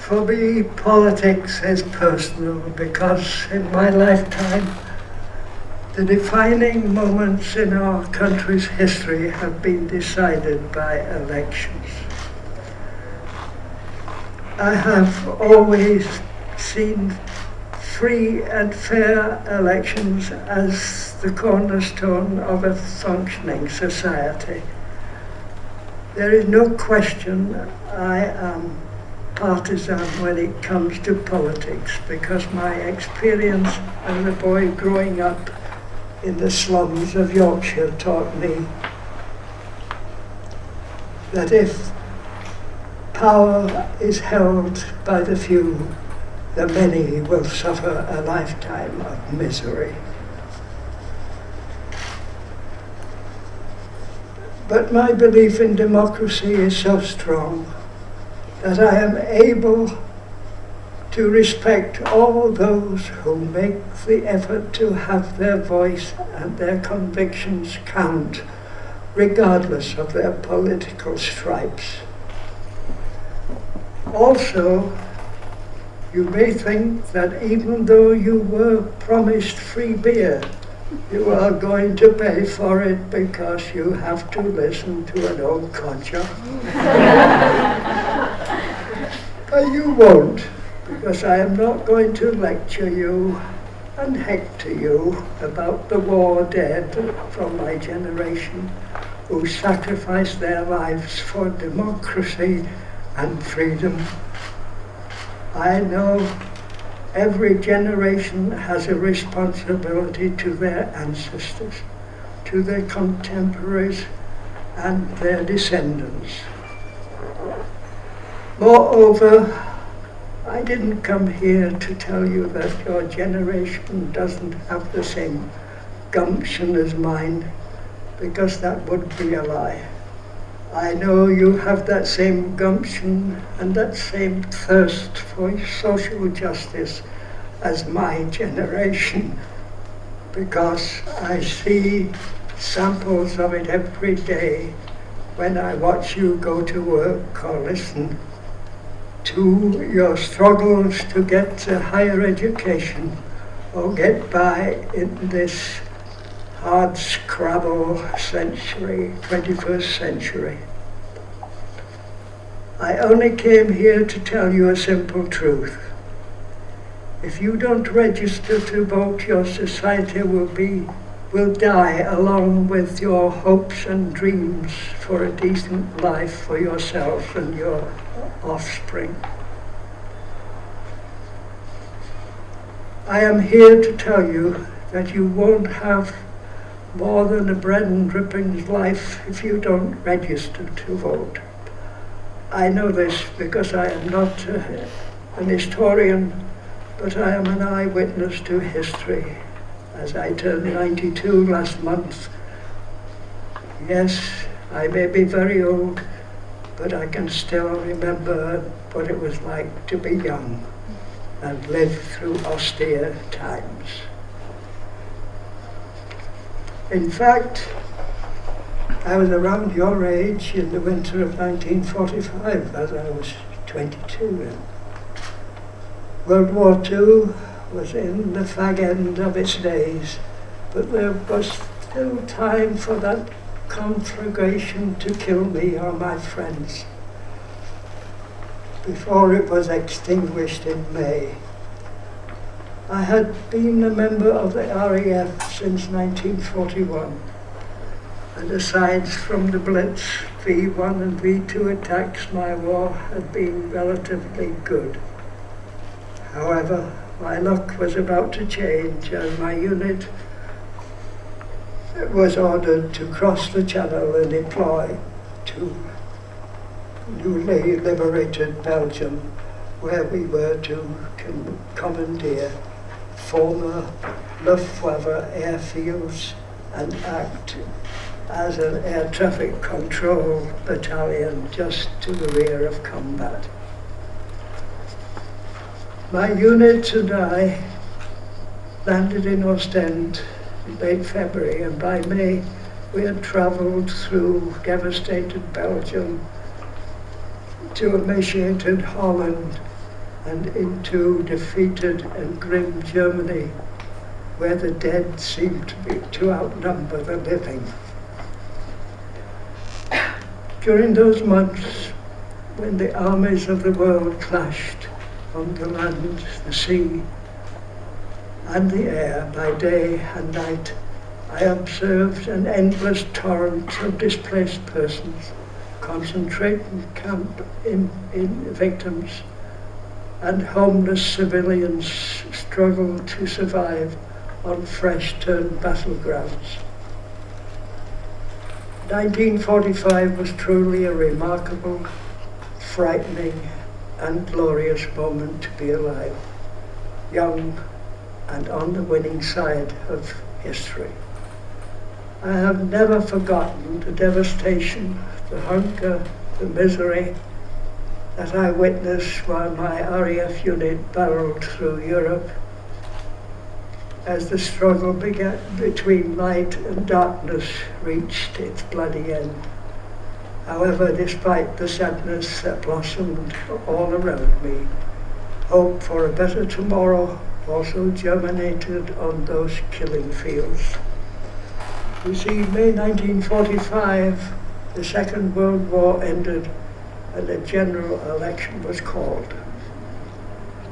For me, politics is personal because in my lifetime, the defining moments in our country's history have been decided by elections. I have always seen free and fair elections as the cornerstone of a functioning society. There is no question I am partisan when it comes to politics because my experience as a boy growing up in the slums of Yorkshire taught me that if power is held by the few, the many will suffer a lifetime of misery. But my belief in democracy is so strong that I am able to respect all those who make the effort to have their voice and their convictions count, regardless of their political stripes. Also, you may think that even though you were promised free beer, you are going to pay for it because you have to listen to an old codger. But you won't, because I am not going to lecture you and hector you about the war dead from my generation who sacrificed their lives for democracy and freedom. I know every generation has a responsibility to their ancestors, to their contemporaries and their descendants. Moreover, I didn't come here to tell you that your generation doesn't have the same gumption as mine, because that would be a lie. I know you have that same gumption and that same thirst for social justice as my generation, because I see samples of it every day when I watch you go to work or listen to your struggles to get a higher education or get by in this hard scrabble century, 21st century. I only came here to tell you a simple truth. If you don't register to vote, your society will die along with your hopes and dreams for a decent life for yourself and your offspring. I am here to tell you that you won't have more than a bread and drippings life if you don't register to vote. I know this because I am not an historian, but I am an eyewitness to history. As I turned 92 last month, yes, I may be very old, but I can still remember what it was like to be young and live through austere times. In fact, I was around your age in the winter of 1945, as I was 22. World War II was in the fag end of its days, but there was still time for that conflagration to kill me or my friends before it was extinguished in May. I had been a member of the RAF since 1941, and aside from the Blitz, V1 and V2 attacks, my war had been relatively good. However, my luck was about to change as my unit was ordered to cross the channel and deploy to newly liberated Belgium, where we were to commandeer former Luftwaffe airfields and act as an air traffic control battalion just to the rear of combat. My unit and I landed in Ostend in late February, and by May we had travelled through devastated Belgium to emaciated Holland and into defeated and grim Germany, where the dead seemed to outnumber the living. During those months, when the armies of the world clashed on the land, the sea, and the air by day and night, I observed an endless torrent of displaced persons, concentration camp in victims, and homeless civilians struggle to survive on fresh-turned battlegrounds. 1945 was truly a remarkable, frightening, and glorious moment to be alive, young and on the winning side of history. I have never forgotten the devastation, the hunger, the misery that I witnessed while my RAF unit barreled through Europe as the struggle began between light and darkness reached its bloody end. However, despite the sadness that blossomed all around me, hope for a better tomorrow also germinated on those killing fields. You see, May 1945, the Second World War ended and a general election was called.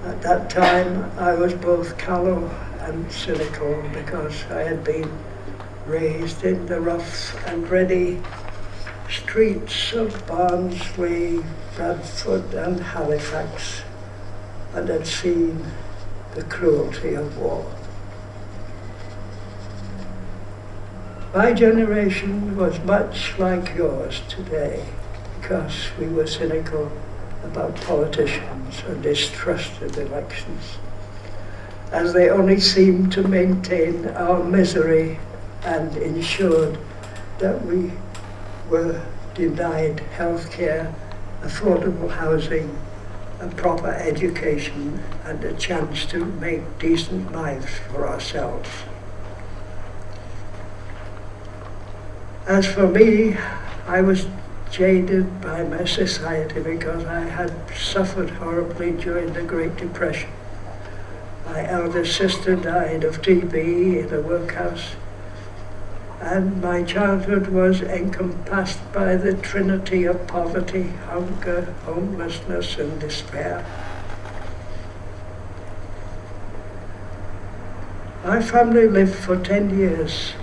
At that time, I was both callow and cynical because I had been raised in the rough and ready streets of Barnsley, Bradford and Halifax, and had seen the cruelty of war. My generation was much like yours today because we were cynical about politicians and distrusted elections, as they only seemed to maintain our misery and ensured that we were denied health care, affordable housing, a proper education, and a chance to make decent lives for ourselves. As for me, I was jaded by my society because I had suffered horribly during the Great Depression. My elder sister died of TB in a workhouse, and my childhood was encompassed by the trinity of poverty, hunger, homelessness, and despair. My family lived for 10 years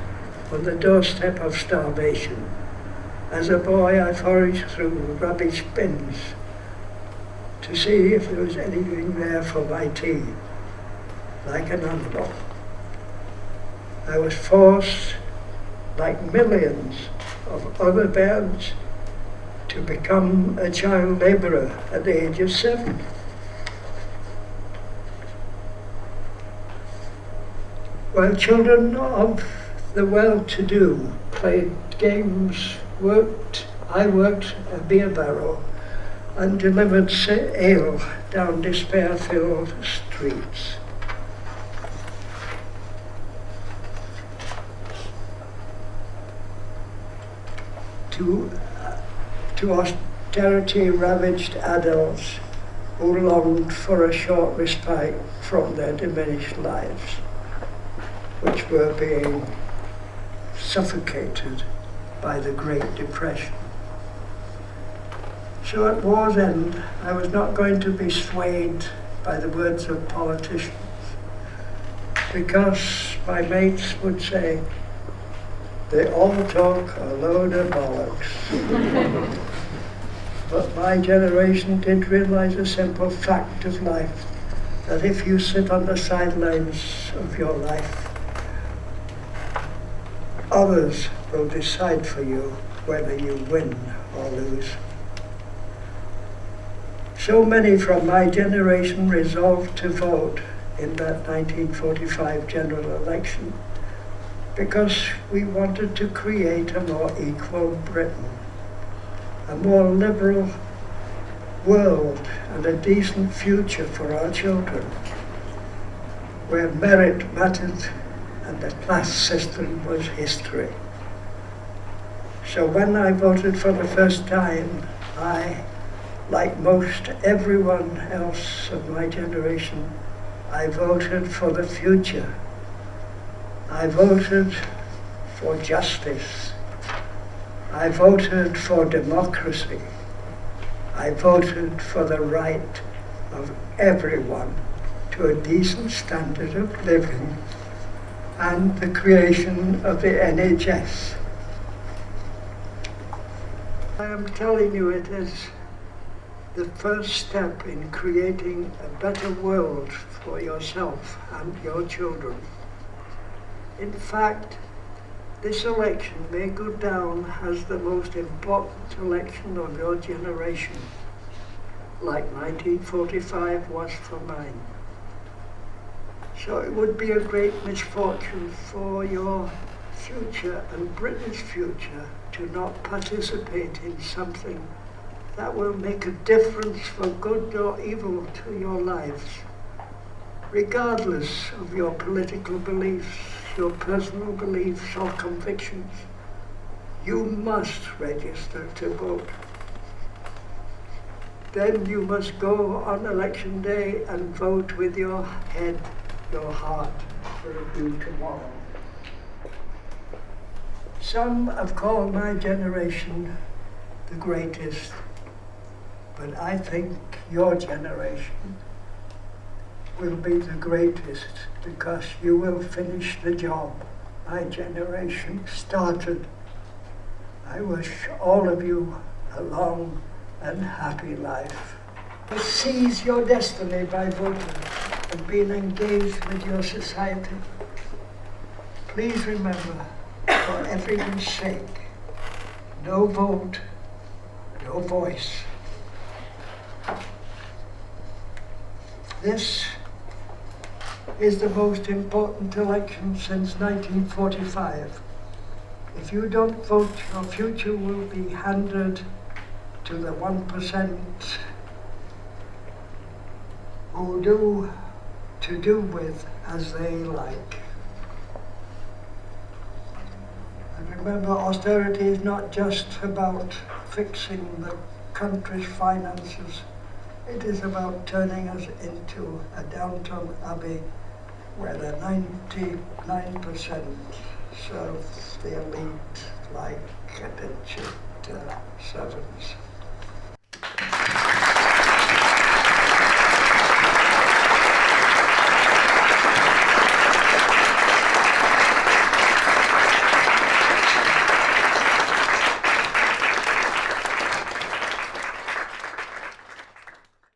on the doorstep of starvation. As a boy, I foraged through rubbish bins to see if there was anything there for my tea, like an animal. I was forced, like millions of other bairns, to become a child labourer at the age of 7. While children of the well-to-do played games, I worked a beer barrel and delivered ale down despair-filled streets. To austerity-ravaged adults who longed for a short respite from their diminished lives, which were being suffocated by the Great Depression. So at war's end, I was not going to be swayed by the words of politicians, because my mates would say, they all talk a load of bollocks. But my generation did realize a simple fact of life, that if you sit on the sidelines of your life, others will decide for you whether you win or lose. So many from my generation resolved to vote in that 1945 general election because we wanted to create a more equal Britain, a more liberal world and a decent future for our children, where merit mattered and the class system was history. So when I voted for the first time, I Like most everyone else of my generation, I voted for the future. I voted for justice. I voted for democracy. I voted for the right of everyone to a decent standard of living and the creation of the NHS. I am telling you it is the first step in creating a better world for yourself and your children. In fact, this election may go down as the most important election of your generation, like 1945 was for mine. So it would be a great misfortune for your future and Britain's future to not participate in something that will make a difference for good or evil to your lives, regardless of your political beliefs, your personal beliefs or convictions. You must register to vote. Then you must go on election day and vote with your head, your heart, for a new tomorrow. Some have called my generation the greatest, but I think your generation will be the greatest because you will finish the job my generation started. I wish all of you a long and happy life. Seize your destiny by voting and being engaged with your society. Please remember, for everyone's sake, no vote, no voice. This is the most important election since 1945. If you don't vote, your future will be handed to the 1% who do with as they like. And remember, austerity is not just about fixing the country's finances. It is about turning us into a Downton Abbey where the 99% serve the elite like indentured servants.